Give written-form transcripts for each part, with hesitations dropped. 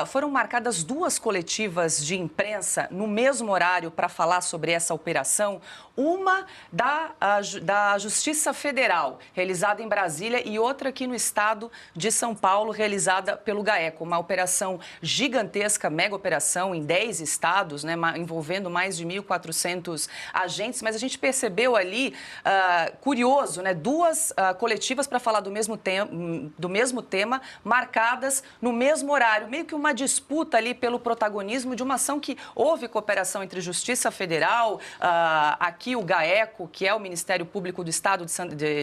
foram marcadas duas coletivas de imprensa no mesmo horário para falar sobre essa operação. Uma da Justiça Federal, realizada em Brasília, e outra aqui no estado de São Paulo, realizada pelo GAECO. Uma operação gigantesca, mega operação, em 10 estados, né, envolvendo mais de 1.400 agentes. Mas a gente percebeu ali, curioso, né, duas coletivas para falar do mesmo tema, marcadas no mesmo horário. Meio que uma disputa ali pelo protagonismo de uma ação que houve cooperação entre Justiça Federal, aqui o GAECO, que é o Ministério Público do Estado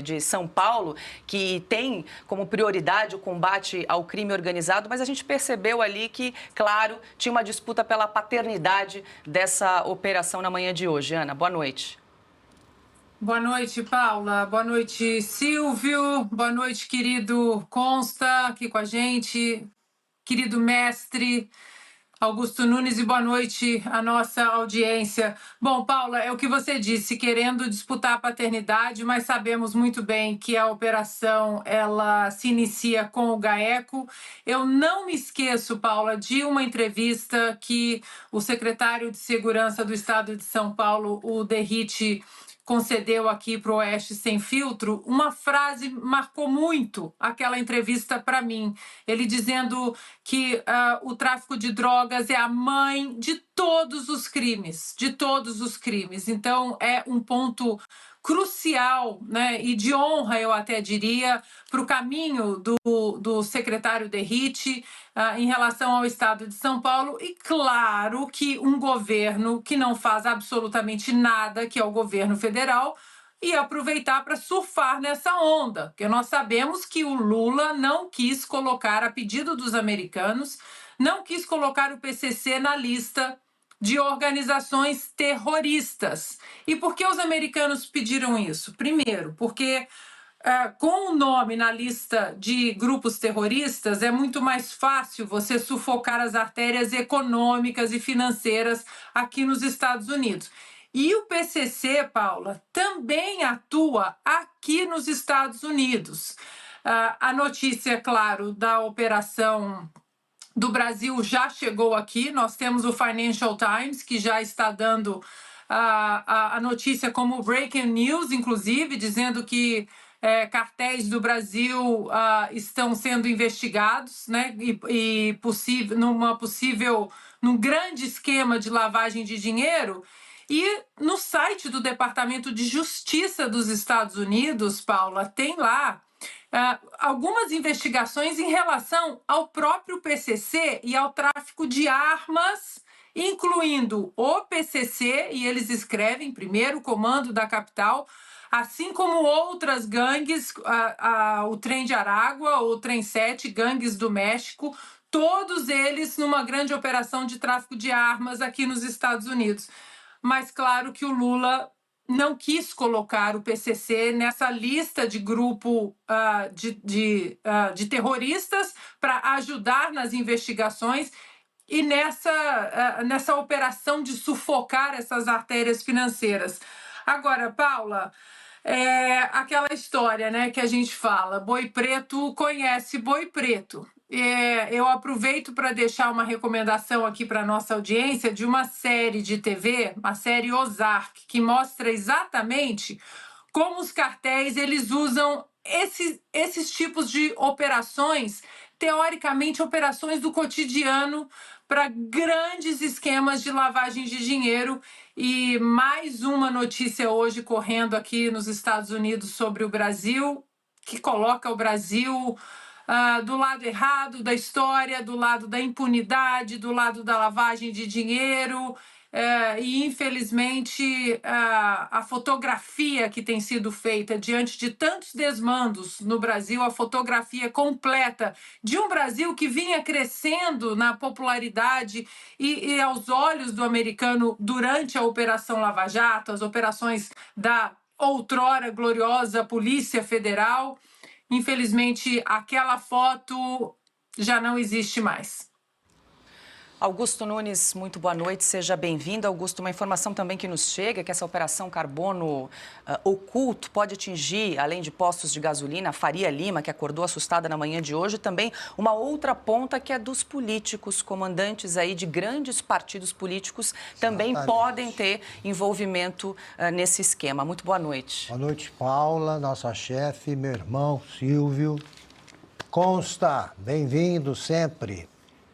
de São Paulo, que tem como prioridade o combate ao crime organizado, mas a gente percebeu ali que, claro, tinha uma disputa pela paternidade dessa operação na manhã de hoje. Ana, boa noite. Boa noite, Paula. Boa noite, Silvio. Boa noite, querido Consta, aqui com a gente. Querido mestre Augusto Nunes, e boa noite à nossa audiência. Bom, Paula, é o que você disse, querendo disputar a paternidade, mas sabemos muito bem que a operação ela se inicia com o GAECO. Eu não me esqueço, Paula, de uma entrevista que o secretário de Segurança do Estado de São Paulo, o Derrite, concedeu aqui para o Oeste Sem Filtro. Uma frase marcou muito aquela entrevista para mim. Ele dizendo que o tráfico de drogas é a mãe de todos os crimes, de todos os crimes. Então, é um ponto crucial, né, e de honra, eu até diria, para o caminho do secretário Derrite em relação ao Estado de São Paulo. E claro que um governo que não faz absolutamente nada, que é o governo federal, e aproveitar para surfar nessa onda, porque nós sabemos que o Lula não quis colocar, a pedido dos americanos, não quis colocar o PCC na lista de organizações terroristas. E por que os americanos pediram isso? Primeiro, porque com o nome na lista de grupos terroristas, é muito mais fácil você sufocar as artérias econômicas e financeiras aqui nos Estados Unidos. E o PCC, Paula, também atua aqui nos Estados Unidos. A notícia, claro, da operação do Brasil já chegou aqui. Nós temos o Financial Times, que já está dando a notícia como breaking news, inclusive, dizendo que cartéis do Brasil estão sendo investigados, né, num grande esquema de lavagem de dinheiro. E no site do Departamento de Justiça dos Estados Unidos, Paula, tem lá algumas investigações em relação ao próprio PCC e ao tráfico de armas, incluindo o PCC, e eles escrevem, primeiro comando da capital, assim como outras gangues, o Trem de Aragua, o Trem 7, gangues do México, todos eles numa grande operação de tráfico de armas aqui nos Estados Unidos. Mas claro que o Lula não quis colocar o PCC nessa lista de grupo de terroristas para ajudar nas investigações e nessa operação de sufocar essas artérias financeiras. Agora, Paula, aquela história, né, que a gente fala, boi preto conhece boi preto. Eu aproveito para deixar uma recomendação aqui para a nossa audiência de uma série de TV, a série Ozark, que mostra exatamente como os cartéis eles usam esses tipos de operações, teoricamente operações do cotidiano, para grandes esquemas de lavagem de dinheiro. E mais uma notícia hoje correndo aqui nos Estados Unidos sobre o Brasil, que coloca o Brasil do lado errado da história, do lado da impunidade, do lado da lavagem de dinheiro. E, infelizmente, a fotografia que tem sido feita diante de tantos desmandos no Brasil, a fotografia completa de um Brasil que vinha crescendo na popularidade e aos olhos do americano durante a Operação Lava Jato, as operações da outrora gloriosa Polícia Federal. Infelizmente, aquela foto já não existe mais. Augusto Nunes, muito boa noite, seja bem-vindo. Augusto, uma informação também que nos chega, que essa operação carbono oculto pode atingir, além de postos de gasolina, a Faria Lima, que acordou assustada na manhã de hoje, também uma outra ponta que é dos políticos, comandantes aí de grandes partidos políticos também podem ter envolvimento nesse esquema. Muito boa noite. Boa noite, Paula, nossa chefe, meu irmão Silvio. Consta, bem-vindo sempre.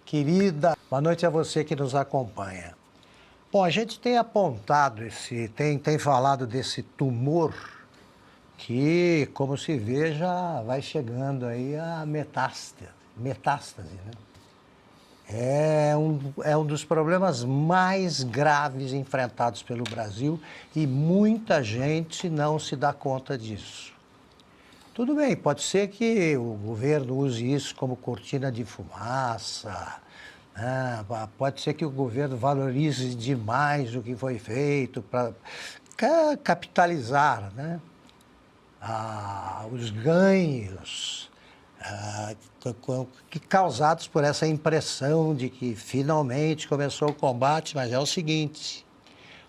Querida, boa noite a você que nos acompanha. Bom, a gente tem apontado tem falado desse tumor que, como se vê, já vai chegando aí a metástase, né? É um dos problemas mais graves enfrentados pelo Brasil e muita gente não se dá conta disso. Tudo bem, pode ser que o governo use isso como cortina de fumaça, né? Pode ser que o governo valorize demais o que foi feito para capitalizar, né? Os ganhos causados por essa impressão de que finalmente começou o combate, mas é o seguinte,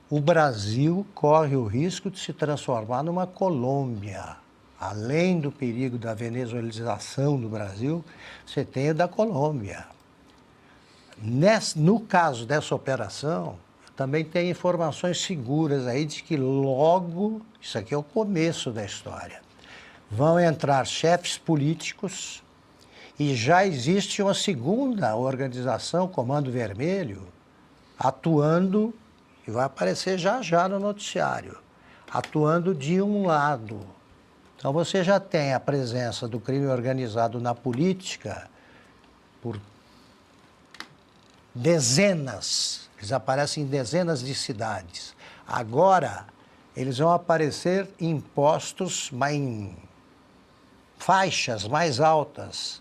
o Brasil corre o risco de se transformar numa Colômbia. Além do perigo da venezuelização do Brasil, você tem o da Colômbia. No caso dessa operação, também tem informações seguras aí de que logo, isso aqui é o começo da história, vão entrar chefes políticos e já existe uma segunda organização, Comando Vermelho, atuando, e vai aparecer já no noticiário, atuando de um lado. Então, você já tem a presença do crime organizado na política por dezenas, eles aparecem em dezenas de cidades. Agora, eles vão aparecer em postos, em faixas mais altas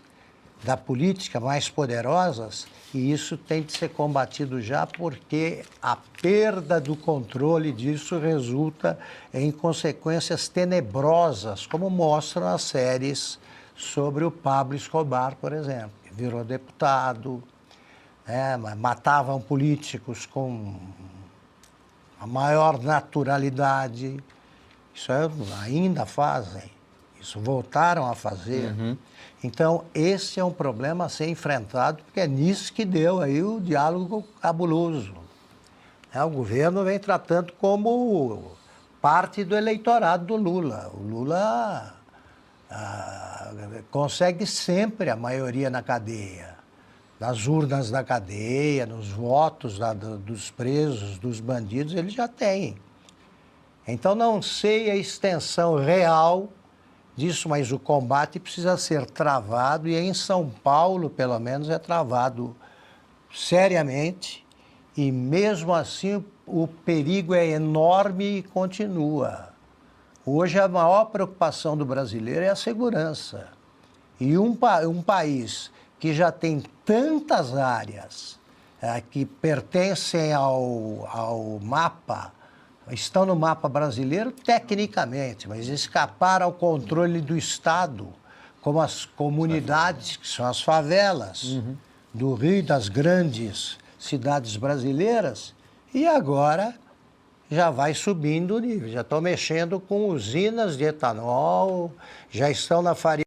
da política, mais poderosas, e isso tem de ser combatido já porque a perda do controle disso resulta em consequências tenebrosas, como mostram as séries sobre o Pablo Escobar, por exemplo. Virou deputado, matavam políticos com a maior naturalidade. Isso ainda fazem, isso voltaram a fazer. Então, esse é um problema a ser enfrentado, porque é nisso que deu aí o diálogo cabuloso. O governo vem tratando como parte do eleitorado do Lula. O Lula consegue sempre a maioria na cadeia, nas urnas da cadeia, nos votos dos presos, dos bandidos, ele já tem. Então, não sei a extensão real disso, mas o combate precisa ser travado e em São Paulo, pelo menos, é travado seriamente e mesmo assim o perigo é enorme e continua. Hoje a maior preocupação do brasileiro é a segurança. E um país que já tem tantas áreas que pertencem ao mapa, estão no mapa brasileiro tecnicamente, mas escaparam ao controle do Estado, como as comunidades, que são as favelas do Rio e das grandes cidades brasileiras, e agora já vai subindo o nível, já estão mexendo com usinas de etanol, já estão na Faria